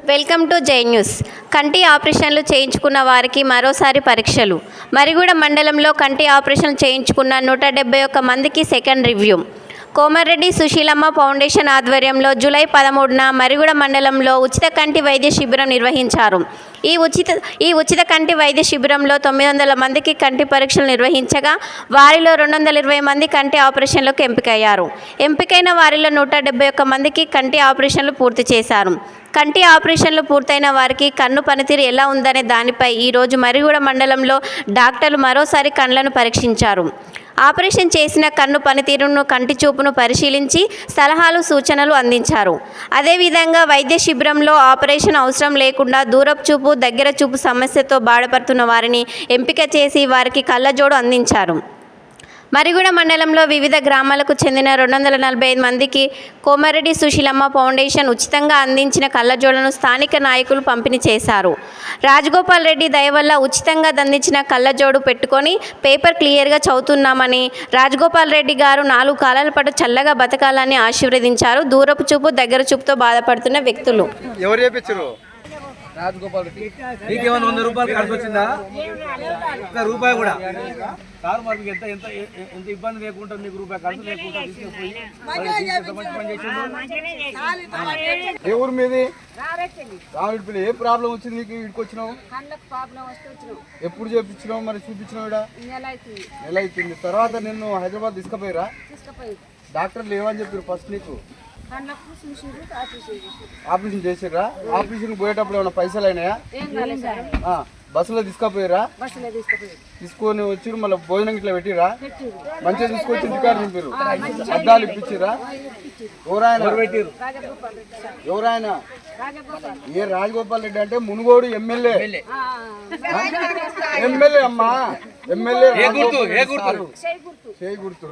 Welcome to జై news. కంటి ఆపరేషన్లు చేయించుకున్న వారికి మరోసారి పరీక్షలు. మరిగూడ మండలంలో కంటి ఆపరేషన్లు చేయించుకున్న 171 మందికి second review. Komareddy Sushilamma foundation ఆధ్వర్యంలో జూలై 13న మరిగూడ మండలంలో ఉచిత కంటి వైద్య శిబిరం నిర్వహించారు. ఈ ఉచిత కంటి వైద్య శిబిరంలో 900 మందికి కంటి పరీక్షలు నిర్వహించగా వారిలో 220 మంది కంటి ఆపరేషన్లకు ఎంపికయ్యారు. ఎంపికైన వారిలో 171 మందికి కంటి ఆపరేషన్లు పూర్తి చేశారు. కంటి ఆపరేషన్లు పూర్తయిన వారికి కన్ను పనితీరు ఎలా ఉందనే దానిపై ఈరోజు మరిగూడ మండలంలో డాక్టర్లు మరోసారి కళ్లను పరీక్షించారు. ఆపరేషన్ చేసిన కన్ను పనితీరును, కంటి చూపును పరిశీలించి సలహాలు, సూచనలు అందించారు. అదేవిధంగా వైద్య శిబిరంలో ఆపరేషన్ అవసరం లేకుండా దూరపు చూపు, దగ్గర చూపు సమస్యతో బాధపడుతున్న వారిని ఎంపిక చేసి వారికి కళ్ళజోడు అందించారు. మరిగూడ మండలంలో వివిధ గ్రామాలకు చెందిన 245 మందికి కోమరెడ్డి సుశీలమ్మ ఫౌండేషన్ ఉచితంగా అందించిన కళ్ళజోళ్లను స్థానిక నాయకులు పంపిణీ చేశారు. రాజగోపాల్ రెడ్డి దయ వల్ల ఉచితంగా అందించిన కళ్ళజోడు పెట్టుకొని పేపర్ క్లియర్గా చదువుతున్నామని, రాజగోపాల్ రెడ్డి గారు 4 కాలాల పాటు చల్లగా బతకాలని ఆశీర్వదించారు. దూరపు చూపు, దగ్గర చూపుతో బాధపడుతున్న వ్యక్తులు రాజగోపాల్ నీకేమన్నా 100 రూపాయలు ఖర్చు వచ్చిందా? ఒక్క రూపాయి కూడా సార్ మరి ఎంత ఎంత ఎంత ఇబ్బంది లేకుండా నీకు రూపాయి ఖర్చు లేకుండా తీసుకుపోయి మంచి పని చేసింది. ఏ ఊరు మీది? రావిడిపల్లి. ఏ ప్రాబ్లం వచ్చింది నీకు? ఇక్కడికి వచ్చినావు? ఎప్పుడు చేపించినావు? మరి చూపించినావు? నెల అవుతుంది. తర్వాత నిన్ను హైదరాబాద్ తీసుకుపోయిరా? డాక్టర్లు ఏమని చెప్పారు ఫస్ట్ నీకు? ఆపరేషన్ చేసిర్రా? ఆపరేషన్ పోయేటప్పుడు ఏమైనా పైసలు అయినాయా? బస్సులో తీసుకుపోయిరా? తీసుకొని వచ్చి మళ్ళీ భోజనం ఇట్లా పెట్టిరా? మంచిగా తీసుకొచ్చి ఇంటికాడ నింపారు. అద్దాలు ఇప్పించిరా? ఎవరాయన? ఏ రాజగోపాల్ రెడ్డి అంటే మునుగోడు ఎమ్మెల్యే. ఎమ్మెల్యే అమ్మా, ఎమ్మెల్యే. గుర్తు